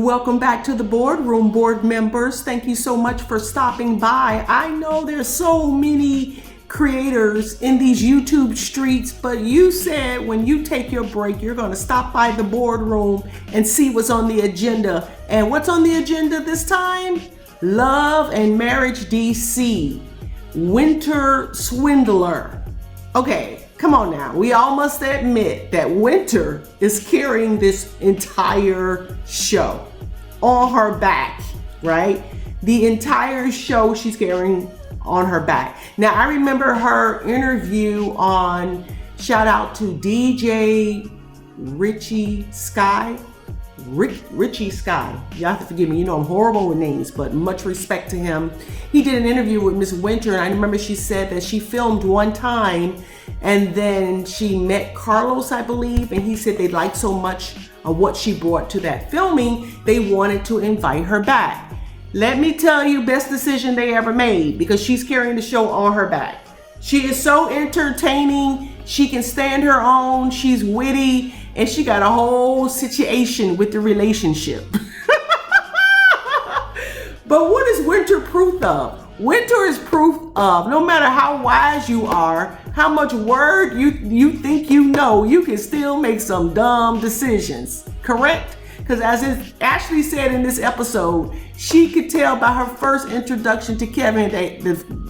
Welcome back to the boardroom, board members. Thank you so much for stopping by. I know there's so many creators in these YouTube streets, but you said when you take your break, you're going to stop by the boardroom and see what's on the agenda. And what's on the agenda this time? Love and Marriage DC, Winter Swindler. Okay, come on now. We all must admit that Winter is carrying this entire show on her back, right? The entire show she's carrying on her back. Now, I remember her interview on, shout out to DJ Richie Sky. Richie Sky. You have to forgive me. You know I'm horrible with names, but much respect to him. He did an interview with Miss Winter, and I remember she said that she filmed one time and then she met Carlos, I believe, and he said they liked so much of what she brought to that filming, they wanted to invite her back. Let me tell you, best decision they ever made, because she's carrying the show on her back. She is so entertaining. She can stand her own. She's witty, and she got a whole situation with the relationship. But what is Winter proof of? Winter is proof of no matter how wise you are, how much word you think you know, you can still make some dumb decisions, correct? Because as Ashley said in this episode, she could tell by her first introduction to Kevin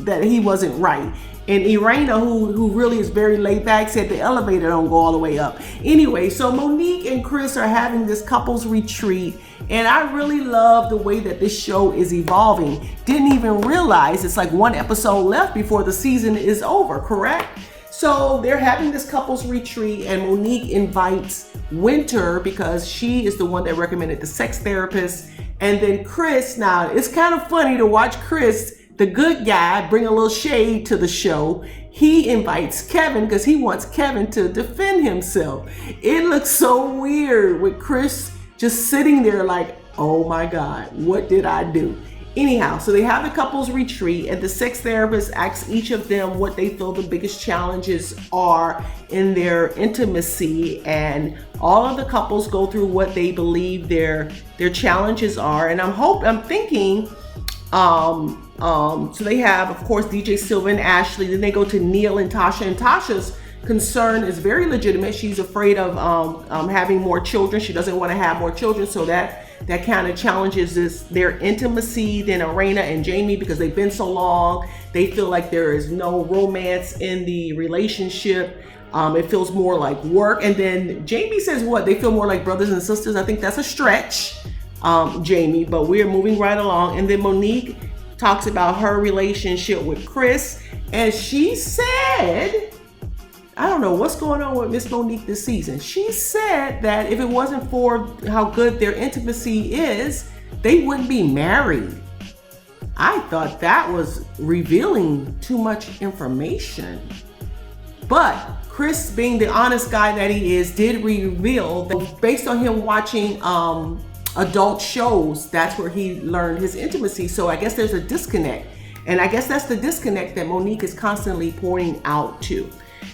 that he wasn't right. And Irena, who really is very laid back, said the elevator don't go all the way up. Anyway, so Monique and Chris are having this couples retreat, and I really love the way that this show is evolving. Didn't even realize it's like one episode left before the season is over, correct? So they're having this couples retreat, and Monique invites Winter because she is the one that recommended the sex therapist. And then Chris, now it's kind of funny to watch Chris, the good guy, bring a little shade to the show. He invites Kevin because he wants Kevin to defend himself. It looks so weird with Chris just sitting there like, oh my God, what did I do? Anyhow, so they have the couples retreat, and the sex therapist asks each of them what they feel the biggest challenges are in their intimacy, and all of the couples go through what they believe their challenges are. And I'm thinking, so they have, of course, DJ Silva and Ashley. Then they go to Neil and Tasha, and Tasha's concern is very legitimate. She's afraid of having more children. She doesn't want to have more children, so that kind of challenges their intimacy. Then Irena and Jamie, because they've been so long, they feel like there is no romance in the relationship. It feels more like work. And then Jamie says what? They feel more like brothers and sisters. I think that's a stretch, Jamie, but we're moving right along. And then Monique talks about her relationship with Chris, and she said, I don't know what's going on with Miss Monique this season. She said that if it wasn't for how good their intimacy is, they wouldn't be married. I thought that was revealing too much information. But Chris, being the honest guy that he is, did reveal that based on him watching adult shows, that's where he learned his intimacy. So I guess there's a disconnect. And I guess that's the disconnect that Monique is constantly pointing out to.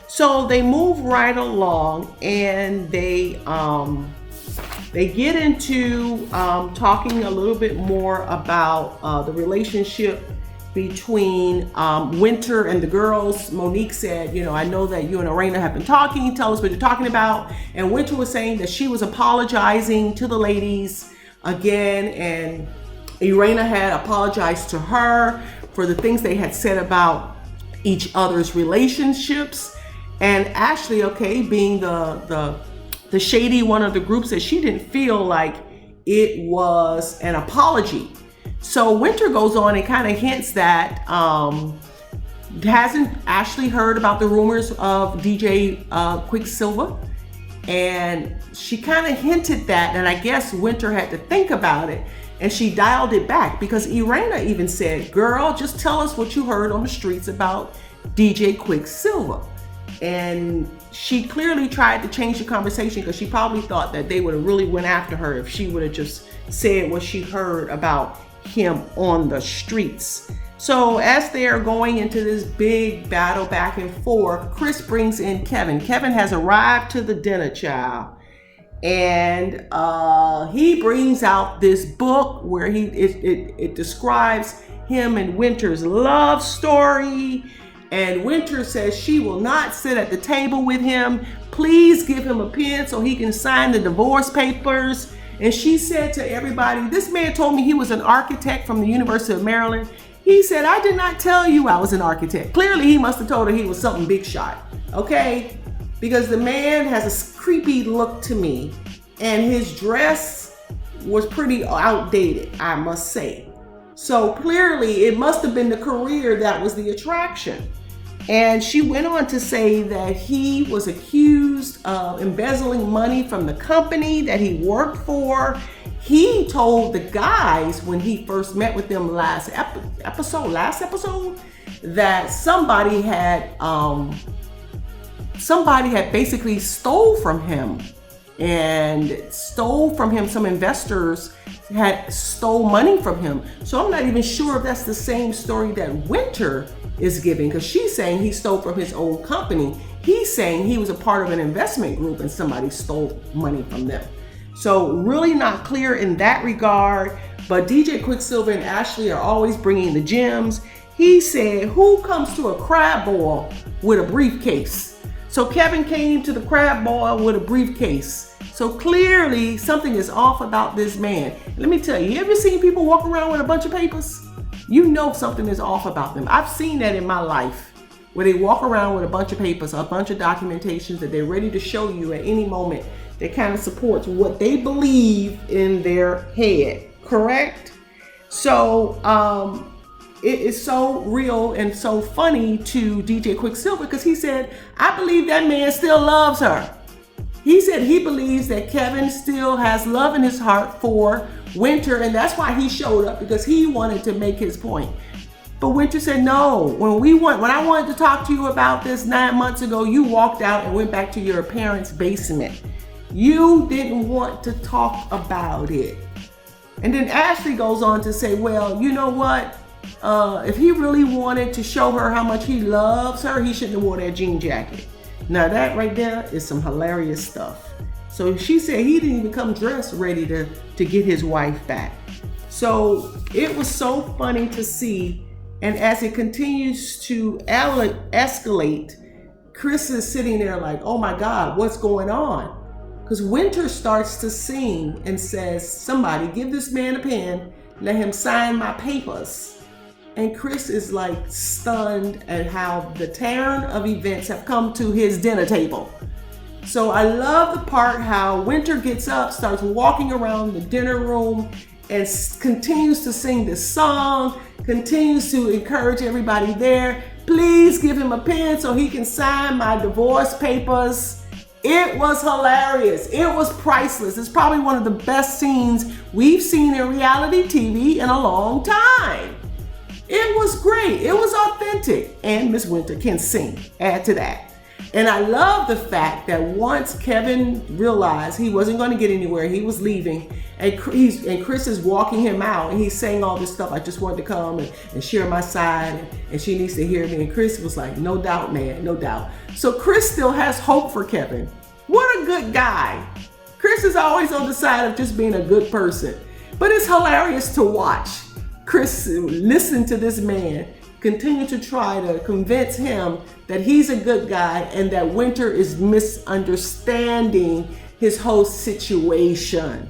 So they move right along, and they get into talking a little bit more about the relationship between Winter and the girls. Monique said, I know that you and Irena have been talking. Tell us what you're talking about. And Winter was saying that she was apologizing to the ladies again, and Irena had apologized to her for the things they had said about each other's relationships. And Ashley, being the shady one of the group, said she didn't feel like it was an apology. So Winter goes on and kind of hints that hasn't Ashley heard about the rumors of DJ Quicksilver? And she kind of hinted that, and I guess Winter had to think about it, and she dialed it back, because Irena even said, girl, just tell us what you heard on the streets about DJ Quicksilver. And she clearly tried to change the conversation, because she probably thought that they would have really went after her if she would have just said what she heard about him on the streets. So as they are going into this big battle back and forth, Chris brings in Kevin. Kevin has arrived to the dinner, child. And he brings out this book where it describes him and Winter's love story. And Winter says she will not sit at the table with him. Please give him a pen so he can sign the divorce papers. And she said to everybody, this man told me he was an architect from the University of Maryland. He said, I did not tell you I was an architect. Clearly, he must have told her he was something big shot, okay? Because the man has a creepy look to me, and his dress was pretty outdated, I must say. So clearly, it must have been the career that was the attraction. And she went on to say that he was accused of embezzling money from the company that he worked for. He told the guys when he first met with them last episode, that somebody had basically stole from him. Some investors had stole money from him. So I'm not even sure if that's the same story that Winter is giving, because she's saying he stole from his own company. He's saying he was a part of an investment group and somebody stole money from them. So really not clear in that regard, but DJ Quicksilver and Ashley are always bringing the gems. He said, who comes to a crab boil with a briefcase? So Kevin came to the crab boil with a briefcase. So clearly something is off about this man. Let me tell you, you ever seen people walk around with a bunch of papers? You know something is off about them. I've seen that in my life, where they walk around with a bunch of papers, a bunch of documentations that they're ready to show you at any moment that kind of supports what they believe in their head, correct? So it is so real and so funny to DJ Quicksilver, because he said, I believe that man still loves her. He said he believes that Kevin still has love in his heart for Winter, and that's why he showed up, because he wanted to make his point. But Winter said, no, when I wanted to talk to you about this 9 months ago, you walked out and went back to your parents' basement. You didn't want to talk about it. And then Ashley goes on to say, well, you know what? If he really wanted to show her how much he loves her, he shouldn't have worn that jean jacket. Now that right there is some hilarious stuff. So she said he didn't even come dressed ready to get his wife back. So it was so funny to see. And as it continues to escalate, Chris is sitting there like, oh my God, what's going on? Because Winter starts to sing and says, somebody give this man a pen, let him sign my papers. And Chris is like stunned at how the turn of events have come to his dinner table. So I love the part how Winter gets up, starts walking around the dinner room, and continues to sing this song, continues to encourage everybody there. Please give him a pen so he can sign my divorce papers. It was hilarious. It was priceless. It's probably one of the best scenes we've seen in reality TV in a long time. It was great. It was authentic. And Miss Winter can sing. Add to that. And I love the fact that once Kevin realized he wasn't going to get anywhere, he was leaving, and Chris is walking him out, and he's saying all this stuff. I just wanted to come and share my side, and she needs to hear me. And Chris was like, no doubt, man, no doubt. So Chris still has hope for Kevin. What a good guy. Chris is always on the side of just being a good person. But it's hilarious to watch Chris listen to this man continue to try to convince him that he's a good guy and that Winter is misunderstanding his whole situation.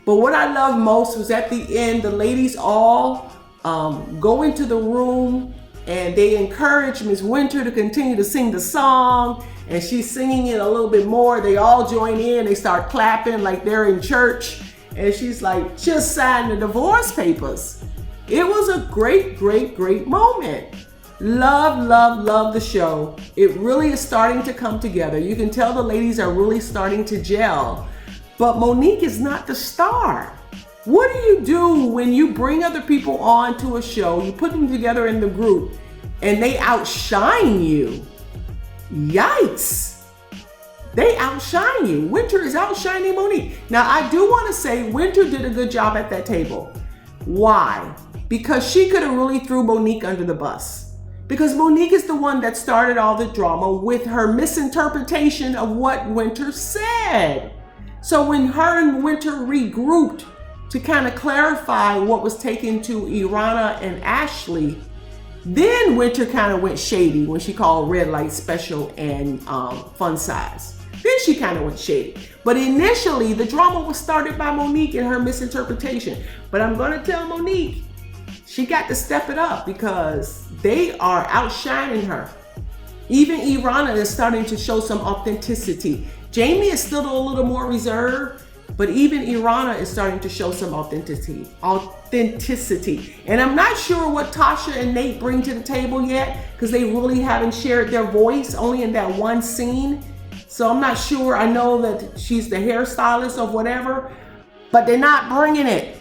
But what I love most was at the end, the ladies all go into the room and they encourage Miss Winter to continue to sing the song, and she's singing it a little bit more. They all join in, they start clapping like they're in church, and she's like, just sign the divorce papers. It was a great, great, great moment. Love, love, love the show. It really is starting to come together. You can tell the ladies are really starting to gel. But Monique is not the star. What do you do when you bring other people on to a show, you put them together in the group, and they outshine you? Yikes. They outshine you. Winter is outshining Monique. Now, I do want to say Winter did a good job at that table. Why? Because she could have really threw Monique under the bus. Because Monique is the one that started all the drama with her misinterpretation of what Winter said. So when her and Winter regrouped to kind of clarify what was taken to Irena and Ashley, then Winter kind of went shady when she called Red Light Special and Fun Size. Then she kind of went shady. But initially, the drama was started by Monique and her misinterpretation. But I'm going to tell Monique, she got to step it up because they are outshining her. Even Irena is starting to show some authenticity. Jamie is still a little more reserved, but even Irena is starting to show some authenticity. And I'm not sure what Tasha and Nate bring to the table yet, because they really haven't shared their voice, only in that one scene. So I'm not sure. I know that she's the hairstylist or whatever, but they're not bringing it.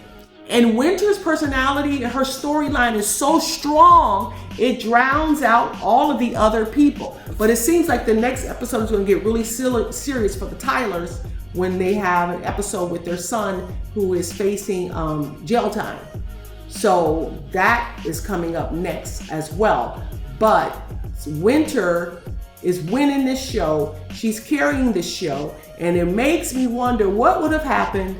And Winter's personality, her storyline is so strong, it drowns out all of the other people. But it seems like the next episode is going to get really serious for the Tylers when they have an episode with their son who is facing jail time. So that is coming up next as well. But Winter is winning this show. She's carrying this show. And it makes me wonder what would have happened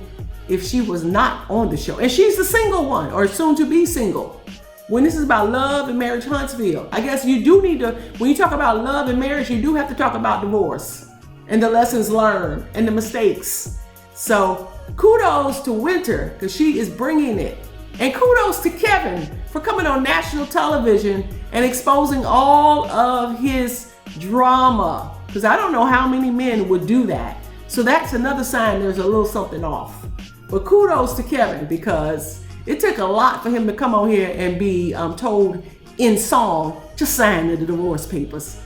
if she was not on the show. And she's the single one, or soon to be single. When this is about love and marriage Huntsville, I guess you do need to, when you talk about love and marriage, you do have to talk about divorce and the lessons learned and the mistakes. So kudos to Winter, because she is bringing it. And kudos to Kevin for coming on national television and exposing all of his drama, because I don't know how many men would do that. So that's another sign there's a little something off. But kudos to Kevin, because it took a lot for him to come on here and be told in song to sign the divorce papers.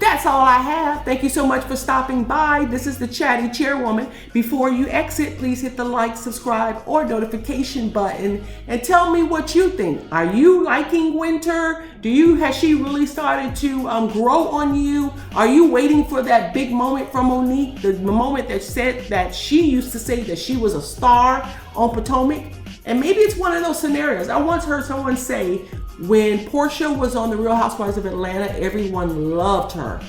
That's all I have. Thank you so much for stopping by. This is the Chatty Chairwoman. Before you exit, please hit the like, subscribe, or notification button and tell me what you think. Are you liking Winter? Has she really started to grow on you? Are you waiting for that big moment from Monique? The moment that said that she used to say that she was a star on Potomac? And maybe it's one of those scenarios. I once heard someone say, when Portia was on The Real Housewives of Atlanta, everyone loved her.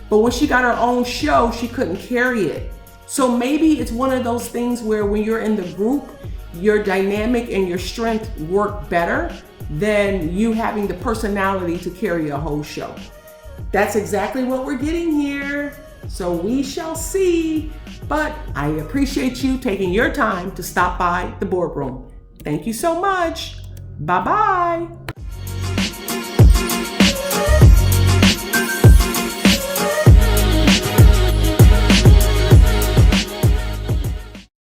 But when she got her own show, she couldn't carry it. So maybe it's one of those things where when you're in the group, your dynamic and your strength work better than you having the personality to carry a whole show. That's exactly what we're getting here. So we shall see. But I appreciate you taking your time to stop by the boardroom. Thank you so much. Bye-bye.